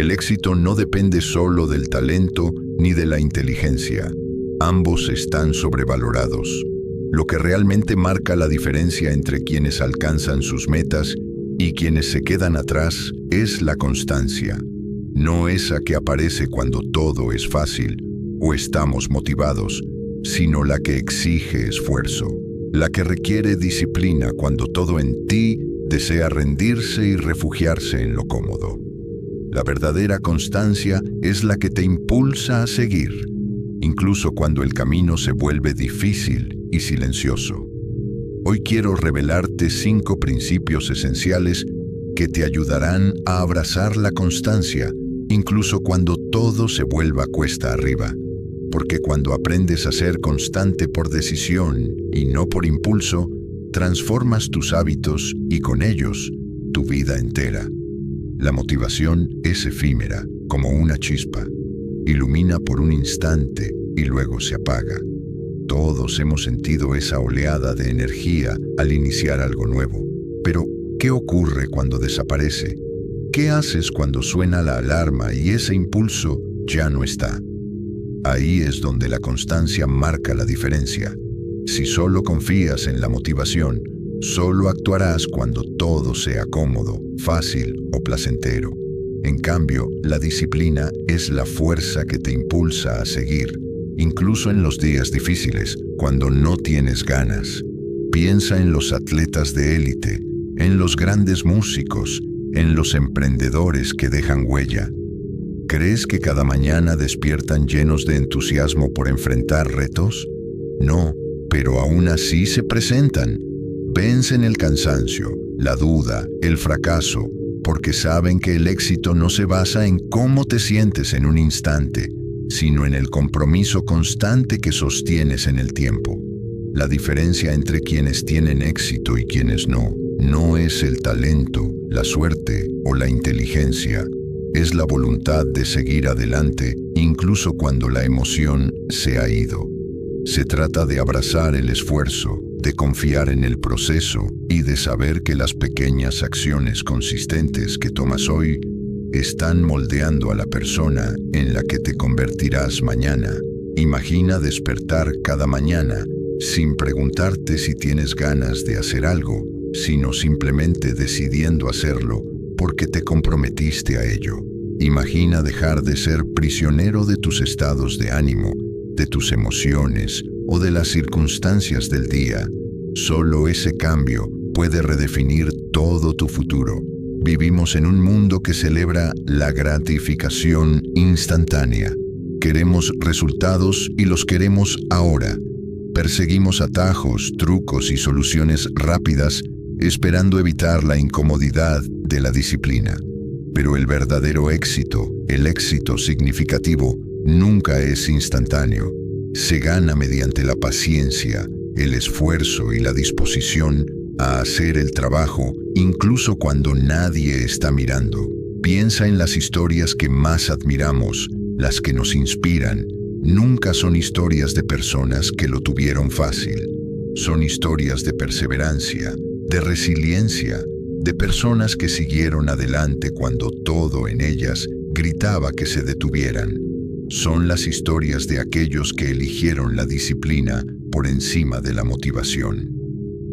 El éxito no depende solo del talento ni de la inteligencia. Ambos están sobrevalorados. Lo que realmente marca la diferencia entre quienes alcanzan sus metas y quienes se quedan atrás es la constancia. No esa que aparece cuando todo es fácil o estamos motivados, sino la que exige esfuerzo, la que requiere disciplina cuando todo en ti desea rendirse y refugiarse en lo cómodo. La verdadera constancia es la que te impulsa a seguir, incluso cuando el camino se vuelve difícil y silencioso. Hoy quiero revelarte 5 principios esenciales que te ayudarán a abrazar la constancia, incluso cuando todo se vuelva cuesta arriba. Porque cuando aprendes a ser constante por decisión y no por impulso, transformas tus hábitos y con ellos tu vida entera. La motivación es efímera, como una chispa. Ilumina por un instante y luego se apaga. Todos hemos sentido esa oleada de energía al iniciar algo nuevo. Pero, ¿qué ocurre cuando desaparece? ¿Qué haces cuando suena la alarma y ese impulso ya no está? Ahí es donde la constancia marca la diferencia. Si solo confías en la motivación, solo actuarás cuando todo sea cómodo, fácil o placentero. En cambio, la disciplina es la fuerza que te impulsa a seguir, incluso en los días difíciles, cuando no tienes ganas. Piensa en los atletas de élite, en los grandes músicos, en los emprendedores que dejan huella. ¿Crees que cada mañana despiertan llenos de entusiasmo por enfrentar retos? No, pero aún así se presentan. Vencen el cansancio, la duda, el fracaso, porque saben que el éxito no se basa en cómo te sientes en un instante, sino en el compromiso constante que sostienes en el tiempo. La diferencia entre quienes tienen éxito y quienes no es el talento, la suerte o la inteligencia. Es la voluntad de seguir adelante, incluso cuando la emoción se ha ido. Se trata de abrazar el esfuerzo, de confiar en el proceso y de saber que las pequeñas acciones consistentes que tomas hoy están moldeando a la persona en la que te convertirás mañana. Imagina despertar cada mañana sin preguntarte si tienes ganas de hacer algo, sino simplemente decidiendo hacerlo porque te comprometiste a ello. Imagina dejar de ser prisionero de tus estados de ánimo, de tus emociones o de las circunstancias del día. Solo ese cambio puede redefinir todo tu futuro. Vivimos en un mundo que celebra la gratificación instantánea. Queremos resultados y los queremos ahora. Perseguimos atajos, trucos y soluciones rápidas, esperando evitar la incomodidad de la disciplina. Pero el verdadero éxito, el éxito significativo, nunca es instantáneo. Se gana mediante la paciencia, el esfuerzo y la disposición a hacer el trabajo, incluso cuando nadie está mirando. Piensa en las historias que más admiramos, las que nos inspiran. Nunca son historias de personas que lo tuvieron fácil. Son historias de perseverancia, de resiliencia, de personas que siguieron adelante cuando todo en ellas gritaba que se detuvieran. Son las historias de aquellos que eligieron la disciplina por encima de la motivación.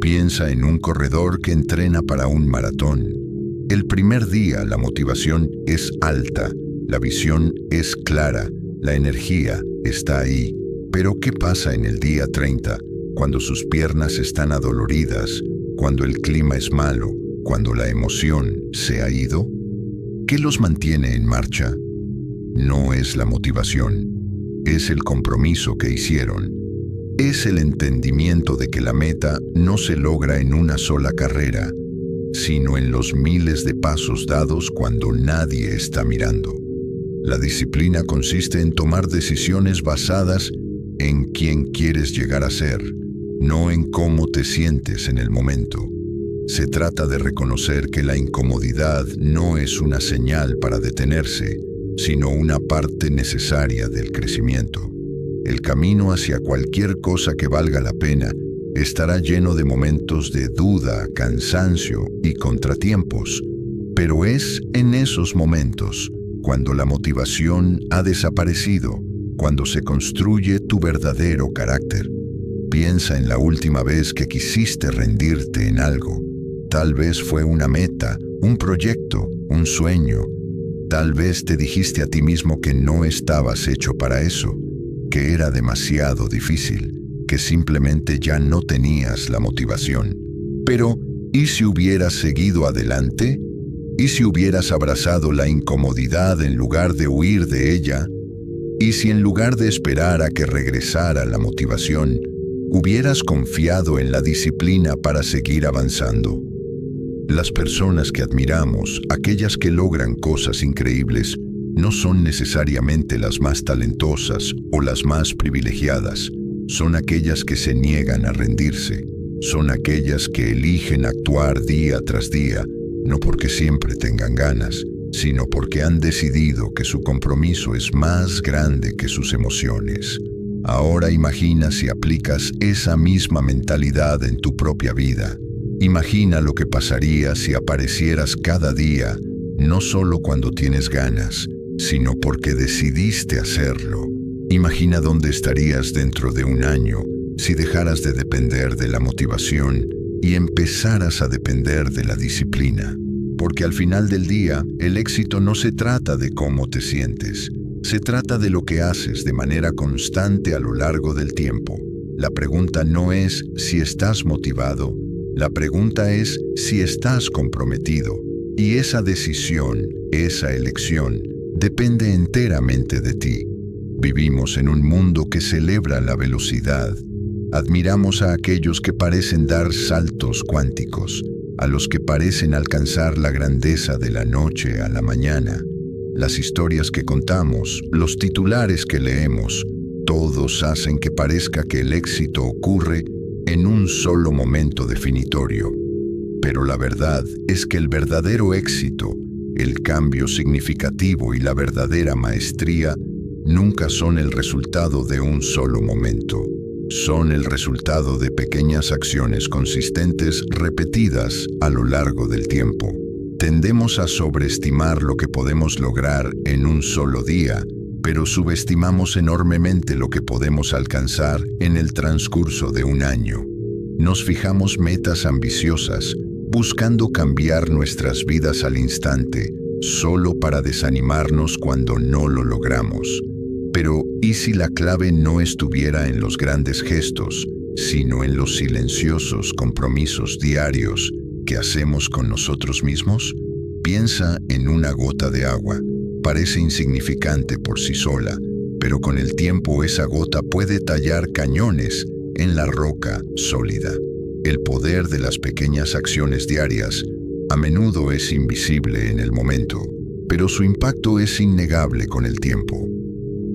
Piensa en un corredor que entrena para un maratón. El primer día la motivación es alta, la visión es clara, la energía está ahí. Pero ¿qué pasa en el día 30, cuando sus piernas están adoloridas, cuando el clima es malo, cuando la emoción se ha ido? ¿Qué los mantiene en marcha? No es la motivación, es el compromiso que hicieron. Es el entendimiento de que la meta no se logra en una sola carrera, sino en los miles de pasos dados cuando nadie está mirando. La disciplina consiste en tomar decisiones basadas en quién quieres llegar a ser, no en cómo te sientes en el momento. Se trata de reconocer que la incomodidad no es una señal para detenerse, sino una parte necesaria del crecimiento. El camino hacia cualquier cosa que valga la pena estará lleno de momentos de duda, cansancio y contratiempos, pero es en esos momentos cuando la motivación ha desaparecido, cuando se construye tu verdadero carácter. Piensa en la última vez que quisiste rendirte en algo. Tal vez fue una meta, un proyecto, un sueño. Tal vez te dijiste a ti mismo que no estabas hecho para eso, que era demasiado difícil, que simplemente ya no tenías la motivación. Pero, ¿y si hubieras seguido adelante? ¿Y si hubieras abrazado la incomodidad en lugar de huir de ella? ¿Y si en lugar de esperar a que regresara la motivación, hubieras confiado en la disciplina para seguir avanzando? Las personas que admiramos, aquellas que logran cosas increíbles, no son necesariamente las más talentosas o las más privilegiadas. Son aquellas que se niegan a rendirse. Son aquellas que eligen actuar día tras día, no porque siempre tengan ganas, sino porque han decidido que su compromiso es más grande que sus emociones. Ahora imagina si aplicas esa misma mentalidad en tu propia vida. Imagina lo que pasaría si aparecieras cada día, no solo cuando tienes ganas, sino porque decidiste hacerlo. Imagina dónde estarías dentro de un año si dejaras de depender de la motivación y empezaras a depender de la disciplina. Porque al final del día, el éxito no se trata de cómo te sientes, se trata de lo que haces de manera constante a lo largo del tiempo. La pregunta no es si estás motivado, la pregunta es si estás comprometido. Y esa decisión, esa elección, depende enteramente de ti. Vivimos en un mundo que celebra la velocidad. Admiramos a aquellos que parecen dar saltos cuánticos, a los que parecen alcanzar la grandeza de la noche a la mañana. Las historias que contamos, los titulares que leemos, todos hacen que parezca que el éxito ocurre en un solo momento definitorio. Pero la verdad es que el verdadero éxito, el cambio significativo y la verdadera maestría nunca son el resultado de un solo momento. Son el resultado de pequeñas acciones consistentes repetidas a lo largo del tiempo. Tendemos a sobreestimar lo que podemos lograr en un solo día, pero subestimamos enormemente lo que podemos alcanzar en el transcurso de un año. Nos fijamos metas ambiciosas, buscando cambiar nuestras vidas al instante, solo para desanimarnos cuando no lo logramos. Pero, ¿y si la clave no estuviera en los grandes gestos, sino en los silenciosos compromisos diarios que hacemos con nosotros mismos? Piensa en una gota de agua. Parece insignificante por sí sola, pero con el tiempo esa gota puede tallar cañones en la roca sólida. El poder de las pequeñas acciones diarias a menudo es invisible en el momento, pero su impacto es innegable con el tiempo.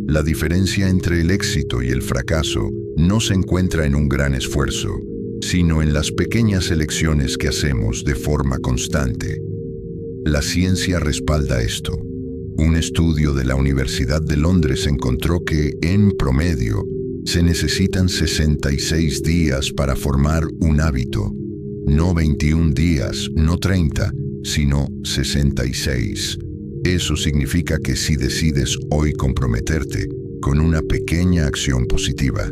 La diferencia entre el éxito y el fracaso no se encuentra en un gran esfuerzo, sino en las pequeñas elecciones que hacemos de forma constante. La ciencia respalda esto. Un estudio de la Universidad de Londres encontró que, en promedio, se necesitan 66 días para formar un hábito. No 21 días, no 30, sino 66. Eso significa que si decides hoy comprometerte con una pequeña acción positiva,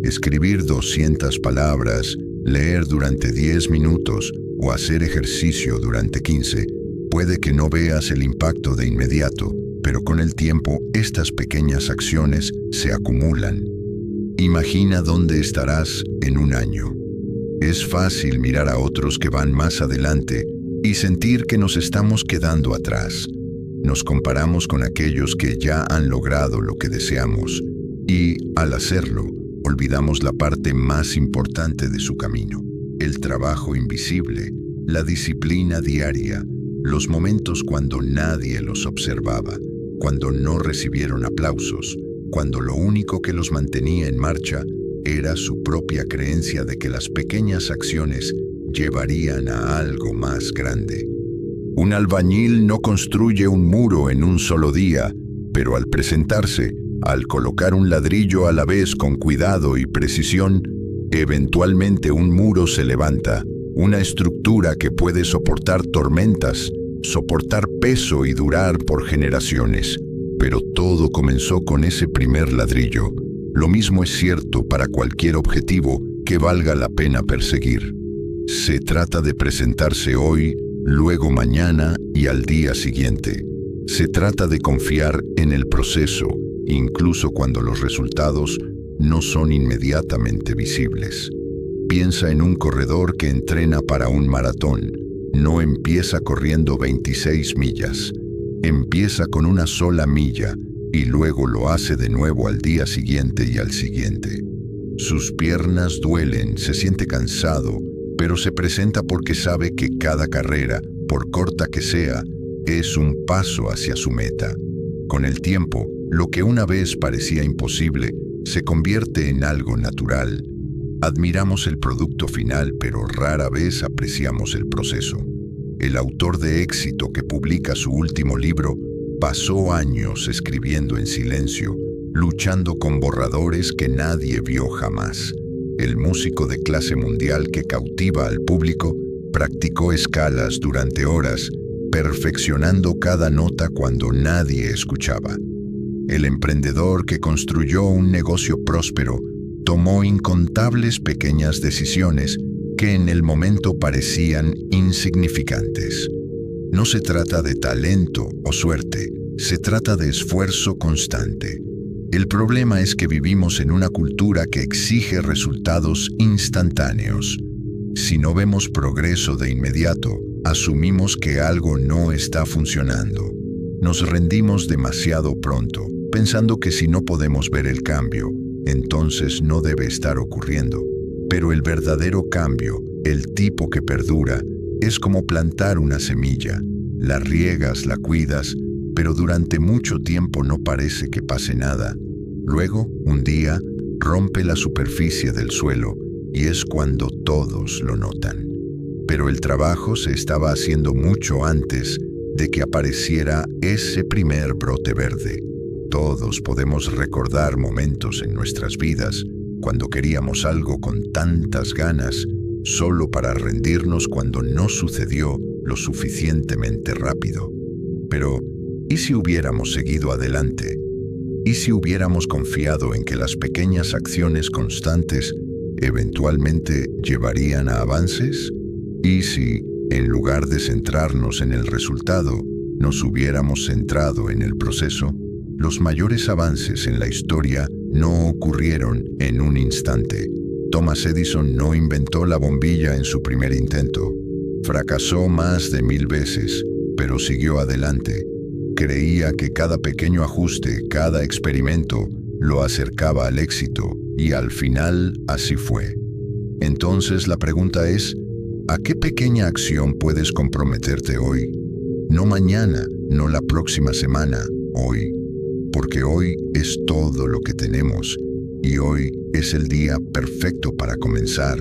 escribir 200 palabras, leer durante 10 minutos o hacer ejercicio durante 15, puede que no veas el impacto de inmediato, pero con el tiempo estas pequeñas acciones se acumulan. Imagina dónde estarás en un año. Es fácil mirar a otros que van más adelante y sentir que nos estamos quedando atrás. Nos comparamos con aquellos que ya han logrado lo que deseamos y, al hacerlo, olvidamos la parte más importante de su camino: el trabajo invisible, la disciplina diaria, los momentos cuando nadie los observaba, cuando no recibieron aplausos, cuando lo único que los mantenía en marcha era su propia creencia de que las pequeñas acciones llevarían a algo más grande. Un albañil no construye un muro en un solo día, pero al presentarse, al colocar un ladrillo a la vez con cuidado y precisión, eventualmente un muro se levanta, una estructura que puede soportar tormentas soportar peso y durar por generaciones. Pero todo comenzó con ese primer ladrillo. Lo mismo es cierto para cualquier objetivo que valga la pena perseguir. Se trata de presentarse hoy, luego mañana y al día siguiente. Se trata de confiar en el proceso, incluso cuando los resultados no son inmediatamente visibles. Piensa en un corredor que entrena para un maratón. No empieza corriendo 26 millas. Empieza con una sola milla y luego lo hace de nuevo al día siguiente y al siguiente. Sus piernas duelen, se siente cansado, pero se presenta porque sabe que cada carrera, por corta que sea, es un paso hacia su meta. Con el tiempo, lo que una vez parecía imposible se convierte en algo natural. Admiramos el producto final, pero rara vez apreciamos el proceso. El autor de éxito que publica su último libro pasó años escribiendo en silencio, luchando con borradores que nadie vio jamás. El músico de clase mundial que cautiva al público practicó escalas durante horas, perfeccionando cada nota cuando nadie escuchaba. El emprendedor que construyó un negocio próspero tomó incontables pequeñas decisiones que en el momento parecían insignificantes. No se trata de talento o suerte, se trata de esfuerzo constante. El problema es que vivimos en una cultura que exige resultados instantáneos. Si no vemos progreso de inmediato, asumimos que algo no está funcionando. Nos rendimos demasiado pronto, pensando que si no podemos ver el cambio, entonces no debe estar ocurriendo. Pero el verdadero cambio, el tipo que perdura, es como plantar una semilla. La riegas, la cuidas, pero durante mucho tiempo no parece que pase nada. Luego, un día, rompe la superficie del suelo y es cuando todos lo notan. Pero el trabajo se estaba haciendo mucho antes de que apareciera ese primer brote verde. Todos podemos recordar momentos en nuestras vidas cuando queríamos algo con tantas ganas, solo para rendirnos cuando no sucedió lo suficientemente rápido. Pero, ¿y si hubiéramos seguido adelante? ¿Y si hubiéramos confiado en que las pequeñas acciones constantes eventualmente llevarían a avances? ¿Y si, en lugar de centrarnos en el resultado, nos hubiéramos centrado en el proceso? Los mayores avances en la historia no ocurrieron en un instante. Thomas Edison no inventó la bombilla en su primer intento. Fracasó más de 1000 veces, pero siguió adelante. Creía que cada pequeño ajuste, cada experimento, lo acercaba al éxito, y al final así fue. Entonces la pregunta es, ¿a qué pequeña acción puedes comprometerte hoy? No mañana, no la próxima semana, hoy. Porque hoy es todo lo que tenemos, y hoy es el día perfecto para comenzar.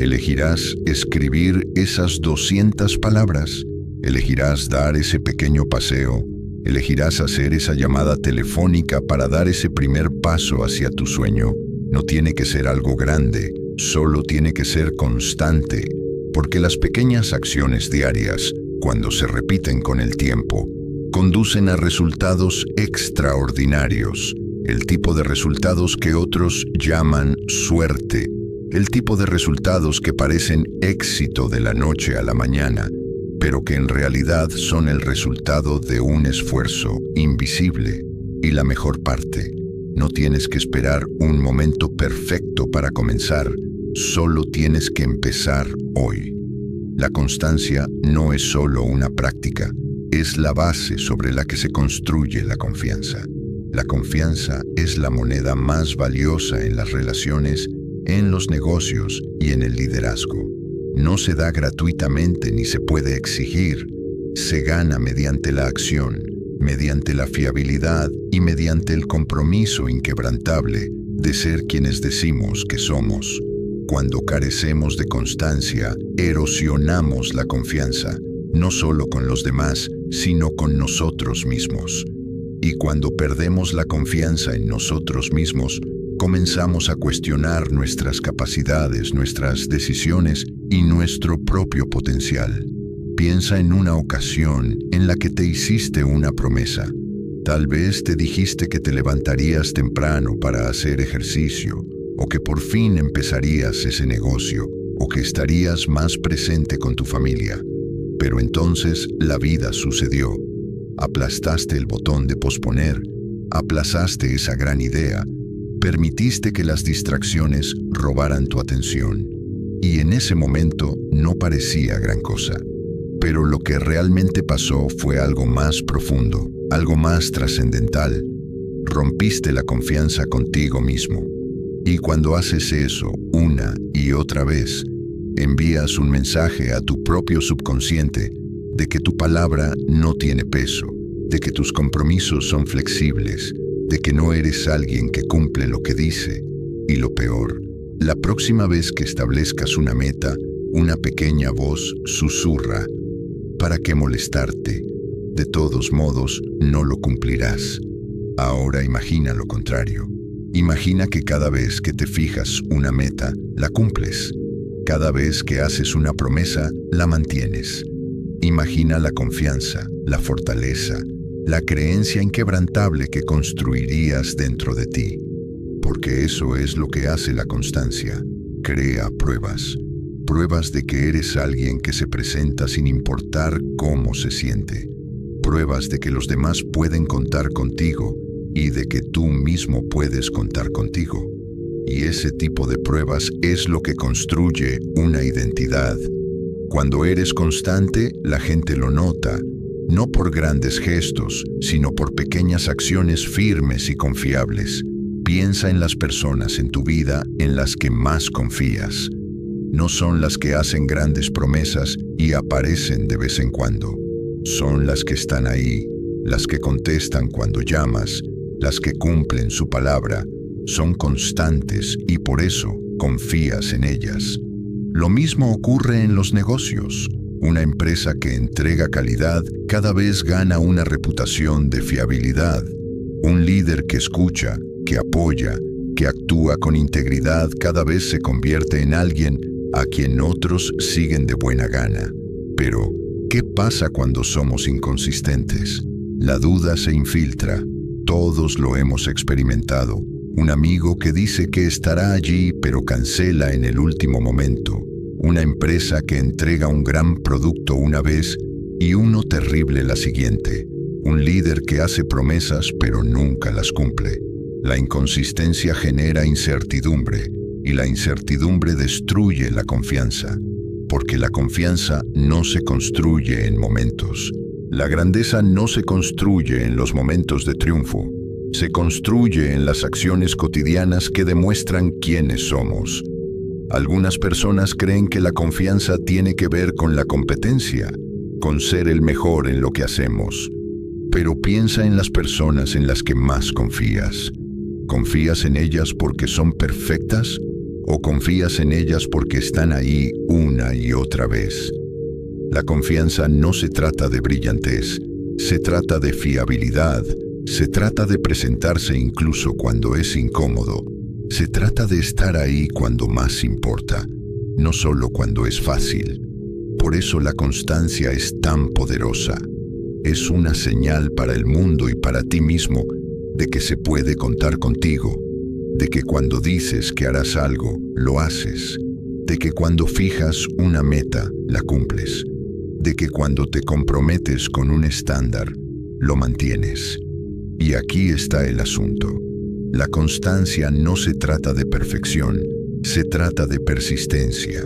Elegirás escribir esas 200 palabras, elegirás dar ese pequeño paseo, elegirás hacer esa llamada telefónica para dar ese primer paso hacia tu sueño. No tiene que ser algo grande, solo tiene que ser constante, porque las pequeñas acciones diarias, cuando se repiten con el tiempo, conducen a resultados extraordinarios, el tipo de resultados que otros llaman suerte, el tipo de resultados que parecen éxito de la noche a la mañana, pero que en realidad son el resultado de un esfuerzo invisible. Y la mejor parte, no tienes que esperar un momento perfecto para comenzar, solo tienes que empezar hoy. La constancia no es solo una práctica, es la base sobre la que se construye la confianza. La confianza es la moneda más valiosa en las relaciones, en los negocios y en el liderazgo. No se da gratuitamente ni se puede exigir. Se gana mediante la acción, mediante la fiabilidad y mediante el compromiso inquebrantable de ser quienes decimos que somos. Cuando carecemos de constancia, erosionamos la confianza, no solo con los demás, sino con nosotros mismos. Y cuando perdemos la confianza en nosotros mismos, comenzamos a cuestionar nuestras capacidades, nuestras decisiones y nuestro propio potencial. Piensa en una ocasión en la que te hiciste una promesa. Tal vez te dijiste que te levantarías temprano para hacer ejercicio, o que por fin empezarías ese negocio, o que estarías más presente con tu familia. Pero entonces la vida sucedió. Aplastaste el botón de posponer, aplazaste esa gran idea, permitiste que las distracciones robaran tu atención. Y en ese momento no parecía gran cosa. Pero lo que realmente pasó fue algo más profundo, algo más trascendental. Rompiste la confianza contigo mismo. Y cuando haces eso una y otra vez, envías un mensaje a tu propio subconsciente de que tu palabra no tiene peso, de que tus compromisos son flexibles, de que no eres alguien que cumple lo que dice. Y lo peor, la próxima vez que establezcas una meta, una pequeña voz susurra: ¿para qué molestarte? De todos modos, no lo cumplirás. Ahora imagina lo contrario. Imagina que cada vez que te fijas una meta, la cumples. Cada vez que haces una promesa, la mantienes. Imagina la confianza, la fortaleza, la creencia inquebrantable que construirías dentro de ti. Porque eso es lo que hace la constancia. Crea pruebas. Pruebas de que eres alguien que se presenta sin importar cómo se siente. Pruebas de que los demás pueden contar contigo y de que tú mismo puedes contar contigo. Y ese tipo de pruebas es lo que construye una identidad. Cuando eres constante, la gente lo nota, no por grandes gestos, sino por pequeñas acciones firmes y confiables. Piensa en las personas en tu vida en las que más confías. No son las que hacen grandes promesas y aparecen de vez en cuando. Son las que están ahí, las que contestan cuando llamas, las que cumplen su palabra. Son constantes y por eso confías en ellas. Lo mismo ocurre en los negocios. Una empresa que entrega calidad cada vez gana una reputación de fiabilidad. Un líder que escucha, que apoya, que actúa con integridad cada vez se convierte en alguien a quien otros siguen de buena gana. Pero, ¿qué pasa cuando somos inconsistentes? La duda se infiltra. Todos lo hemos experimentado. Un amigo que dice que estará allí pero cancela en el último momento. Una empresa que entrega un gran producto una vez y uno terrible la siguiente. Un líder que hace promesas pero nunca las cumple. La inconsistencia genera incertidumbre y la incertidumbre destruye la confianza, porque la confianza no se construye en momentos. La grandeza no se construye en los momentos de triunfo. Se construye en las acciones cotidianas que demuestran quiénes somos. Algunas personas creen que la confianza tiene que ver con la competencia, con ser el mejor en lo que hacemos. Pero piensa en las personas en las que más confías. ¿Confías en ellas porque son perfectas? ¿O confías en ellas porque están ahí una y otra vez? La confianza no se trata de brillantez, se trata de fiabilidad, se trata de presentarse incluso cuando es incómodo. Se trata de estar ahí cuando más importa, no solo cuando es fácil. Por eso la constancia es tan poderosa. Es una señal para el mundo y para ti mismo de que se puede contar contigo, de que cuando dices que harás algo, lo haces, de que cuando fijas una meta, la cumples, de que cuando te comprometes con un estándar, lo mantienes. Y aquí está el asunto. La constancia no se trata de perfección, se trata de persistencia.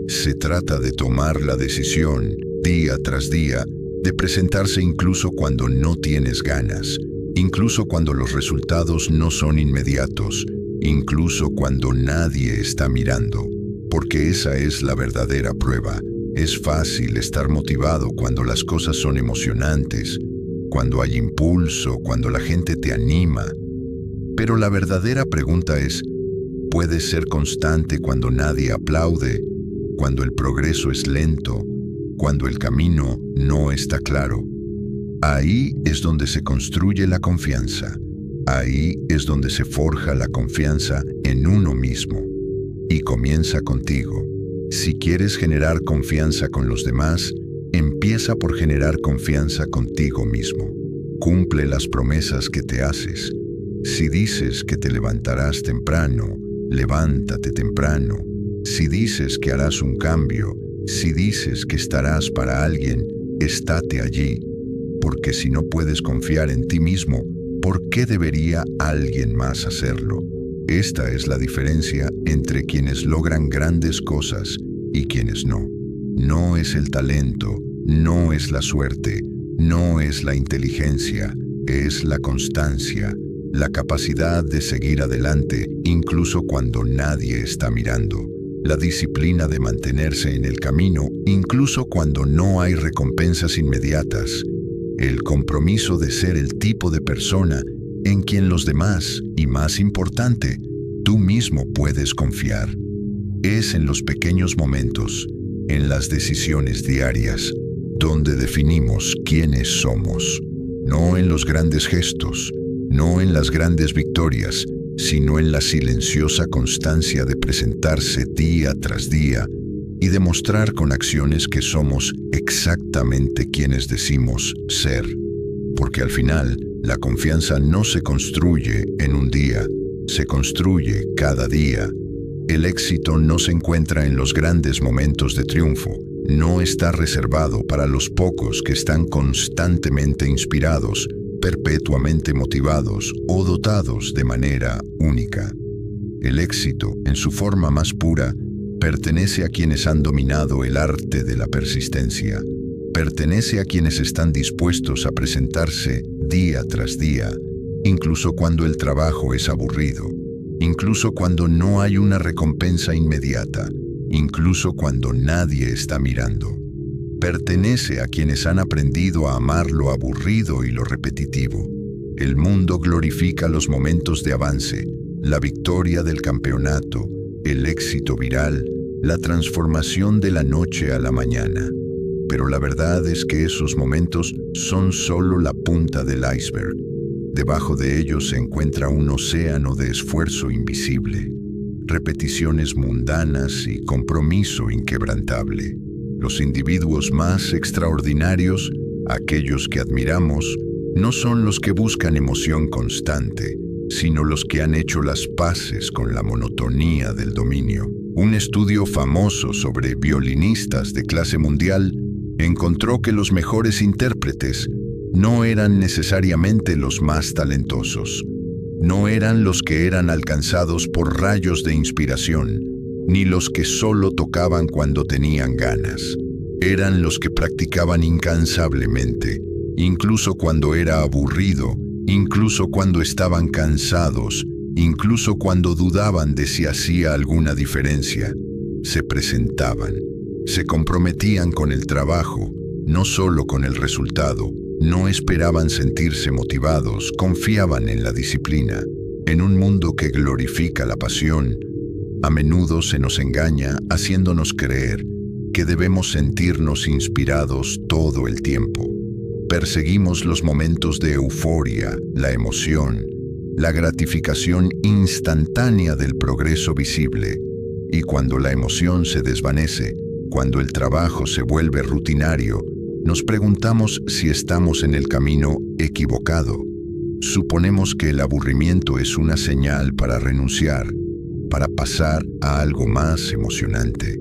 Se trata de tomar la decisión, día tras día, de presentarse incluso cuando no tienes ganas, incluso cuando los resultados no son inmediatos, incluso cuando nadie está mirando, porque esa es la verdadera prueba. Es fácil estar motivado cuando las cosas son emocionantes, cuando hay impulso, cuando la gente te anima. Pero la verdadera pregunta es, ¿puedes ser constante cuando nadie aplaude, cuando el progreso es lento, cuando el camino no está claro? Ahí es donde se construye la confianza. Ahí es donde se forja la confianza en uno mismo. Y comienza contigo. Si quieres generar confianza con los demás, empieza por generar confianza contigo mismo. Cumple las promesas que te haces. Si dices que te levantarás temprano, levántate temprano. Si dices que harás un cambio, si dices que estarás para alguien, estate allí. Porque si no puedes confiar en ti mismo, ¿por qué debería alguien más hacerlo? Esta es la diferencia entre quienes logran grandes cosas y quienes no. No es el talento, no es la suerte, no es la inteligencia, es la constancia, la capacidad de seguir adelante incluso cuando nadie está mirando, la disciplina de mantenerse en el camino incluso cuando no hay recompensas inmediatas, el compromiso de ser el tipo de persona en quien los demás, y más importante, tú mismo puedes confiar. Es en los pequeños momentos, en las decisiones diarias, donde definimos quiénes somos. No en los grandes gestos, no en las grandes victorias, sino en la silenciosa constancia de presentarse día tras día y demostrar con acciones que somos exactamente quienes decimos ser. Porque al final, la confianza no se construye en un día, se construye cada día. El éxito no se encuentra en los grandes momentos de triunfo, no está reservado para los pocos que están constantemente inspirados, perpetuamente motivados o dotados de manera única. El éxito, en su forma más pura, pertenece a quienes han dominado el arte de la persistencia. Pertenece a quienes están dispuestos a presentarse día tras día, incluso cuando el trabajo es aburrido, incluso cuando no hay una recompensa inmediata, incluso cuando nadie está mirando. Pertenece a quienes han aprendido a amar lo aburrido y lo repetitivo. El mundo glorifica los momentos de avance, la victoria del campeonato, el éxito viral, la transformación de la noche a la mañana. Pero la verdad es que esos momentos son solo la punta del iceberg. Debajo de ellos se encuentra un océano de esfuerzo invisible, repeticiones mundanas y compromiso inquebrantable. Los individuos más extraordinarios, aquellos que admiramos, no son los que buscan emoción constante, sino los que han hecho las paces con la monotonía del dominio. Un estudio famoso sobre violinistas de clase mundial encontró que los mejores intérpretes no eran necesariamente los más talentosos, no eran los que eran alcanzados por rayos de inspiración, ni los que solo tocaban cuando tenían ganas. Eran los que practicaban incansablemente, incluso cuando era aburrido, incluso cuando estaban cansados, incluso cuando dudaban de si hacía alguna diferencia. Se presentaban, se comprometían con el trabajo, no solo con el resultado. No esperaban sentirse motivados, confiaban en la disciplina. En un mundo que glorifica la pasión, a menudo se nos engaña haciéndonos creer que debemos sentirnos inspirados todo el tiempo. Perseguimos los momentos de euforia, la emoción, la gratificación instantánea del progreso visible, y cuando la emoción se desvanece, cuando el trabajo se vuelve rutinario, nos preguntamos si estamos en el camino equivocado. Suponemos que el aburrimiento es una señal para renunciar, para pasar a algo más emocionante.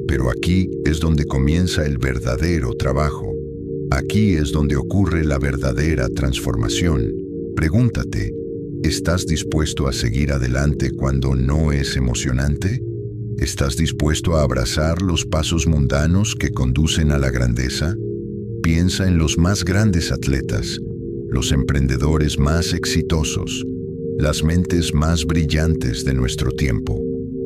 Pero aquí es donde comienza el verdadero trabajo. Aquí es donde ocurre la verdadera transformación. Pregúntate, ¿estás dispuesto a seguir adelante cuando no es emocionante? ¿Estás dispuesto a abrazar los pasos mundanos que conducen a la grandeza? Piensa en los más grandes atletas, los emprendedores más exitosos, las mentes más brillantes de nuestro tiempo.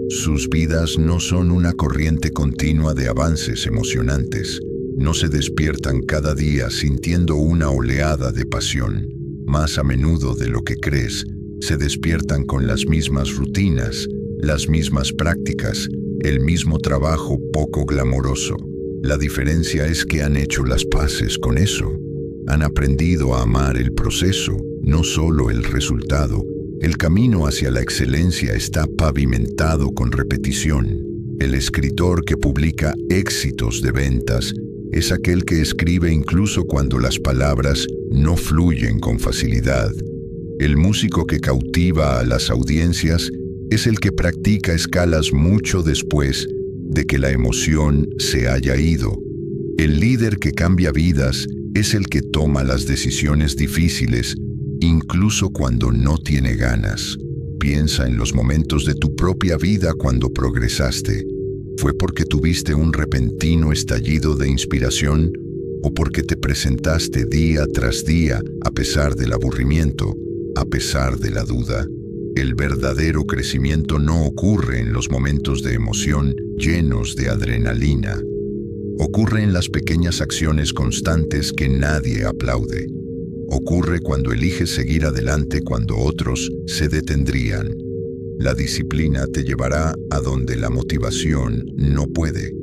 Sus vidas no son una corriente continua de avances emocionantes. No se despiertan cada día sintiendo una oleada de pasión. Más a menudo de lo que crees, se despiertan con las mismas rutinas, las mismas prácticas, el mismo trabajo poco glamoroso. La diferencia es que han hecho las paces con eso. Han aprendido a amar el proceso, no solo el resultado. El camino hacia la excelencia está pavimentado con repetición. El escritor que publica éxitos de ventas Es aquel que escribe incluso cuando las palabras no fluyen con facilidad. El músico que cautiva a las audiencias es el que practica escalas mucho después de que la emoción se haya ido. El líder que cambia vidas es el que toma las decisiones difíciles, incluso cuando no tiene ganas. Piensa en los momentos de tu propia vida cuando progresaste. ¿Fue porque tuviste un repentino estallido de inspiración o porque te presentaste día tras día a pesar del aburrimiento, a pesar de la duda? El verdadero crecimiento no ocurre en los momentos de emoción llenos de adrenalina. Ocurre en las pequeñas acciones constantes que nadie aplaude. Ocurre cuando eliges seguir adelante cuando otros se detendrían. La disciplina te llevará a donde la motivación no puede.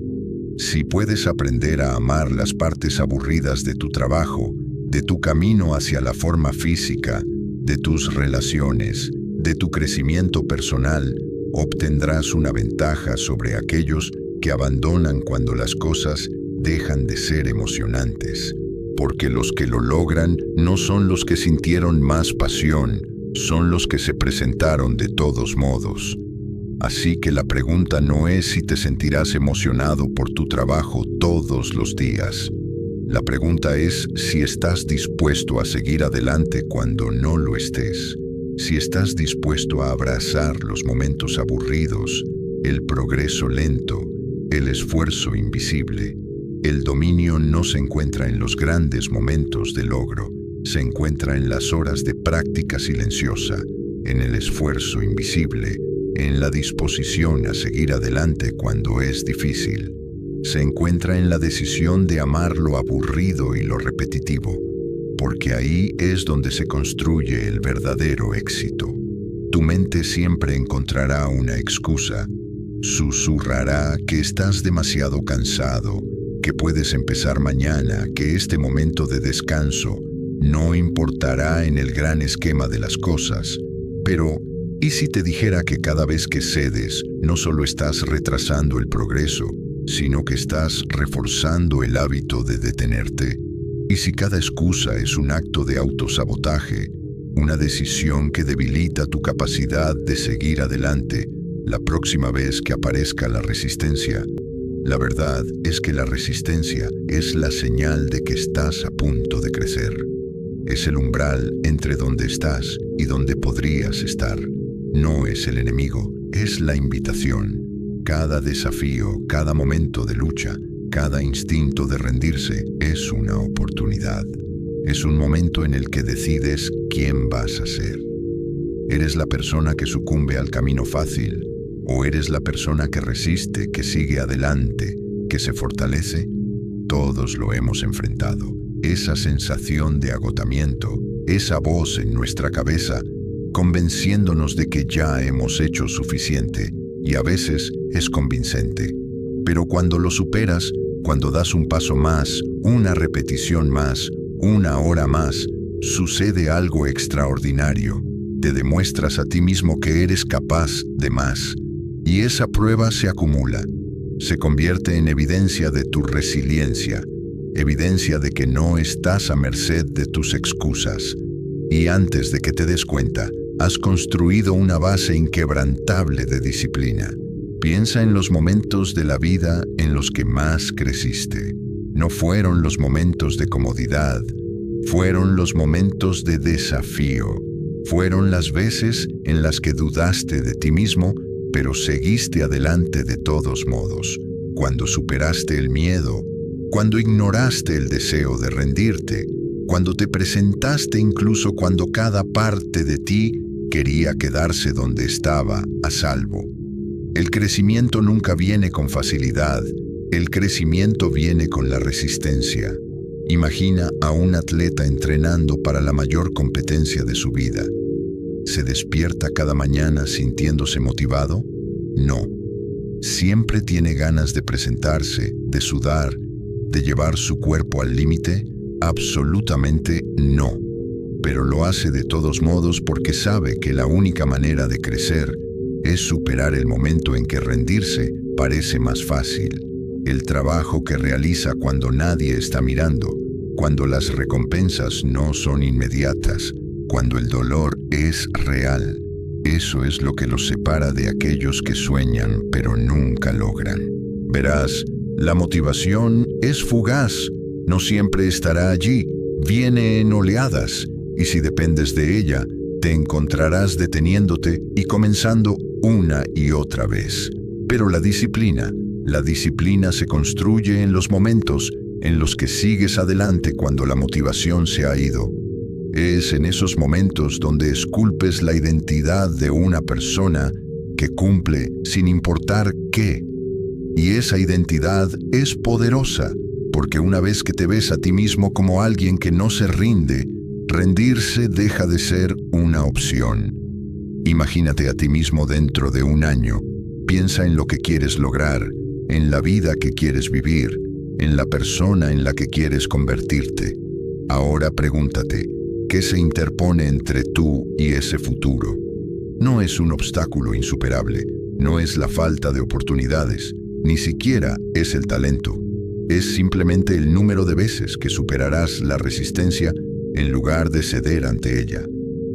Si puedes aprender a amar las partes aburridas de tu trabajo, de tu camino hacia la forma física, de tus relaciones, de tu crecimiento personal, obtendrás una ventaja sobre aquellos que abandonan cuando las cosas dejan de ser emocionantes. Porque los que lo logran no son los que sintieron más pasión, son los que se presentaron de todos modos. Así que la pregunta no es si te sentirás emocionado por tu trabajo todos los días. La pregunta es si estás dispuesto a seguir adelante cuando no lo estés. Si estás dispuesto a abrazar los momentos aburridos, el progreso lento, el esfuerzo invisible. El dominio no se encuentra en los grandes momentos de logro, se encuentra en las horas de práctica silenciosa, en el esfuerzo invisible, en la disposición a seguir adelante cuando es difícil. Se encuentra en la decisión de amar lo aburrido y lo repetitivo, porque ahí es donde se construye el verdadero éxito. Tu mente siempre encontrará una excusa, susurrará que estás demasiado cansado, que puedes empezar mañana, que este momento de descanso no importará en el gran esquema de las cosas. Pero, ¿y si te dijera que cada vez que cedes, no solo estás retrasando el progreso, sino que estás reforzando el hábito de detenerte? ¿Y si cada excusa es un acto de autosabotaje, una decisión que debilita tu capacidad de seguir adelante la próxima vez que aparezca la resistencia? La verdad es que la resistencia es la señal de que estás a punto de crecer. Es el umbral entre donde estás y donde podrías estar. No es el enemigo, es la invitación. Cada desafío, cada momento de lucha, cada instinto de rendirse es una oportunidad. Es un momento en el que decides quién vas a ser. ¿Eres la persona que sucumbe al camino fácil? ¿O eres la persona que resiste, que sigue adelante, que se fortalece? Todos lo hemos enfrentado. Esa sensación de agotamiento, esa voz en nuestra cabeza, convenciéndonos de que ya hemos hecho suficiente, y a veces es convincente. Pero cuando lo superas, cuando das un paso más, una repetición más, una hora más, sucede algo extraordinario. Te demuestras a ti mismo que eres capaz de más. Y esa prueba se acumula, se convierte en evidencia de tu resiliencia, evidencia de que no estás a merced de tus excusas. Y antes de que te des cuenta, has construido una base inquebrantable de disciplina. Piensa en los momentos de la vida en los que más creciste. No fueron los momentos de comodidad, fueron los momentos de desafío. Fueron las veces en las que dudaste de ti mismo, pero seguiste adelante de todos modos. Cuando superaste el miedo, cuando ignoraste el deseo de rendirte, cuando te presentaste incluso cuando cada parte de ti quería quedarse donde estaba, a salvo. El crecimiento nunca viene con facilidad, el crecimiento viene con la resistencia. Imagina a un atleta entrenando para la mayor competencia de su vida. ¿Se despierta cada mañana sintiéndose motivado? No. ¿Siempre tiene ganas de presentarse, de sudar, de llevar su cuerpo al límite? Absolutamente no. Pero lo hace de todos modos porque sabe que la única manera de crecer es superar el momento en que rendirse parece más fácil. el trabajo que realiza cuando nadie está mirando, cuando las recompensas no son inmediatas, cuando el dolor es real. Eso es lo que los separa de aquellos que sueñan pero nunca logran. Verás, la motivación es fugaz, no siempre estará allí, viene en oleadas, y si dependes de ella, te encontrarás deteniéndote y comenzando una y otra vez. Pero la disciplina se construye en los momentos en los que sigues adelante cuando la motivación se ha ido. Es en esos momentos donde esculpes la identidad de una persona que cumple sin importar qué. Y esa identidad es poderosa, porque una vez que te ves a ti mismo como alguien que no se rinde, rendirse deja de ser una opción. Imagínate a ti mismo dentro de un año. Piensa en lo que quieres lograr, en la vida que quieres vivir, en la persona en la que quieres convertirte. Ahora pregúntate, ¿qué se interpone entre tú y ese futuro? No es un obstáculo insuperable, no es la falta de oportunidades, ni siquiera es el talento. Es simplemente el número de veces que superarás la resistencia en lugar de ceder ante ella.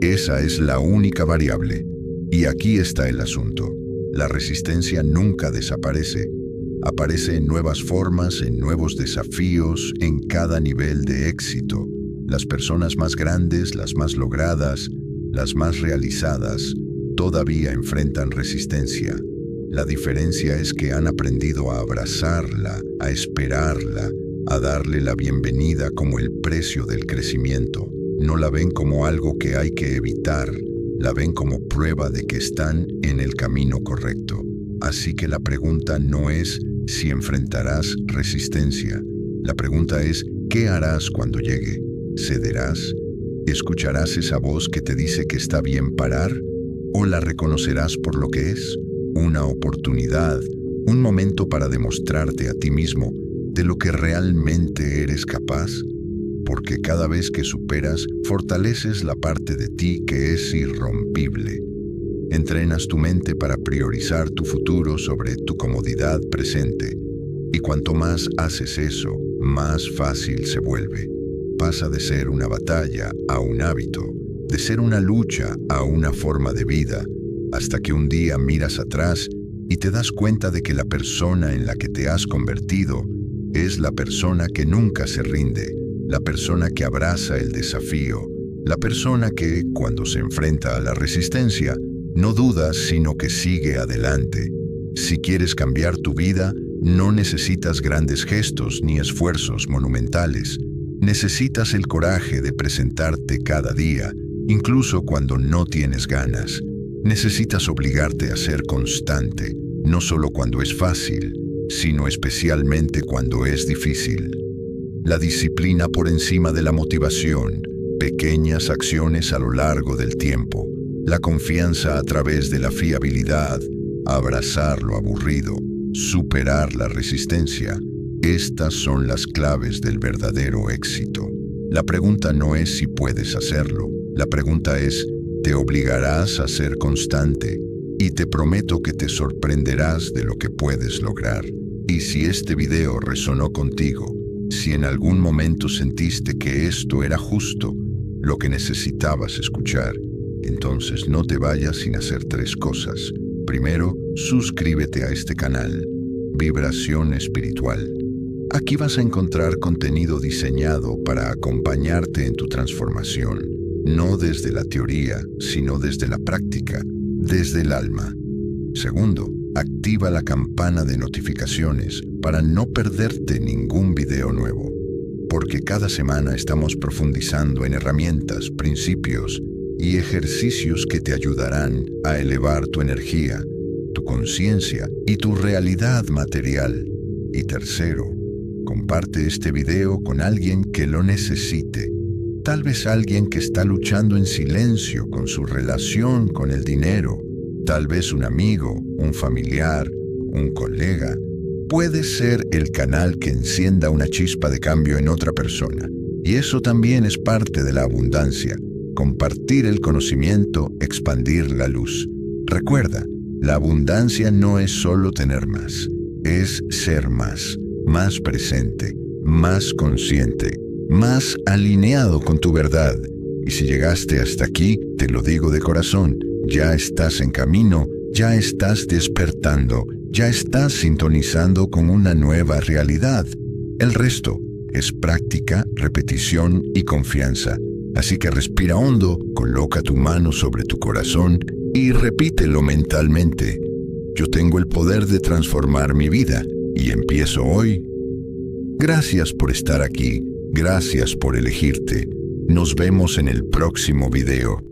Esa es la única variable. Y aquí está el asunto. La resistencia nunca desaparece. Aparece en nuevas formas, en nuevos desafíos, en cada nivel de éxito. Las personas más grandes, las más logradas, las más realizadas, todavía enfrentan resistencia. La diferencia es que han aprendido a abrazarla, a esperarla, a darle la bienvenida como el precio del crecimiento. No la ven como algo que hay que evitar, la ven como prueba de que están en el camino correcto. Así que la pregunta no es si enfrentarás resistencia. La pregunta es, ¿qué harás cuando llegue? ¿Cederás? ¿Escucharás esa voz que te dice que está bien parar? ¿O la reconocerás por lo que es? Una oportunidad, un momento para demostrarte a ti mismo de lo que realmente eres capaz. Porque cada vez que superas, fortaleces la parte de ti que es irrompible. Entrenas tu mente para priorizar tu futuro sobre tu comodidad presente. Y cuanto más haces eso, más fácil se vuelve. Pasa de ser una batalla a un hábito, de ser una lucha a una forma de vida, hasta que un día miras atrás y te das cuenta de que la persona en la que te has convertido es la persona que nunca se rinde, la persona que abraza el desafío, la persona que, cuando se enfrenta a la resistencia, no duda sino que sigue adelante. Si quieres cambiar tu vida, no necesitas grandes gestos ni esfuerzos monumentales. Necesitas el coraje de presentarte cada día, incluso cuando no tienes ganas. Necesitas obligarte a ser constante, no solo cuando es fácil, sino especialmente cuando es difícil. La disciplina por encima de la motivación, pequeñas acciones a lo largo del tiempo, la confianza a través de la fiabilidad, abrazar lo aburrido, superar la resistencia. Estas son las claves del verdadero éxito. La pregunta no es si puedes hacerlo, la pregunta es, ¿te obligarás a ser constante? Y te prometo que te sorprenderás de lo que puedes lograr. Y si este video resonó contigo, si en algún momento sentiste que esto era justo, lo que necesitabas escuchar, entonces no te vayas sin hacer 3 cosas. Primero, suscríbete a este canal, Vibración Espiritual. Aquí vas a encontrar contenido diseñado para acompañarte en tu transformación, no desde la teoría, sino desde la práctica, desde el alma. Segundo, activa la campana de notificaciones para no perderte ningún video nuevo, porque cada semana estamos profundizando en herramientas, principios y ejercicios que te ayudarán a elevar tu energía, tu conciencia y tu realidad material. Y tercero, comparte este video con alguien que lo necesite. Tal vez alguien que está luchando en silencio con su relación con el dinero. Tal vez un amigo, un familiar, un colega. Puede ser el canal que encienda una chispa de cambio en otra persona. Y eso también es parte de la abundancia. Compartir el conocimiento, expandir la luz. Recuerda, la abundancia no es solo tener más, es ser más. más presente, más consciente, más alineado con tu verdad. Y si llegaste hasta aquí, te lo digo de corazón, ya estás en camino, ya estás despertando, ya estás sintonizando con una nueva realidad. El resto es práctica, repetición y confianza. Así que respira hondo, coloca tu mano sobre tu corazón y repítelo mentalmente. Yo tengo el poder de transformar mi vida y empiezo hoy. Gracias por estar aquí, gracias por elegirte. Nos vemos en el próximo video.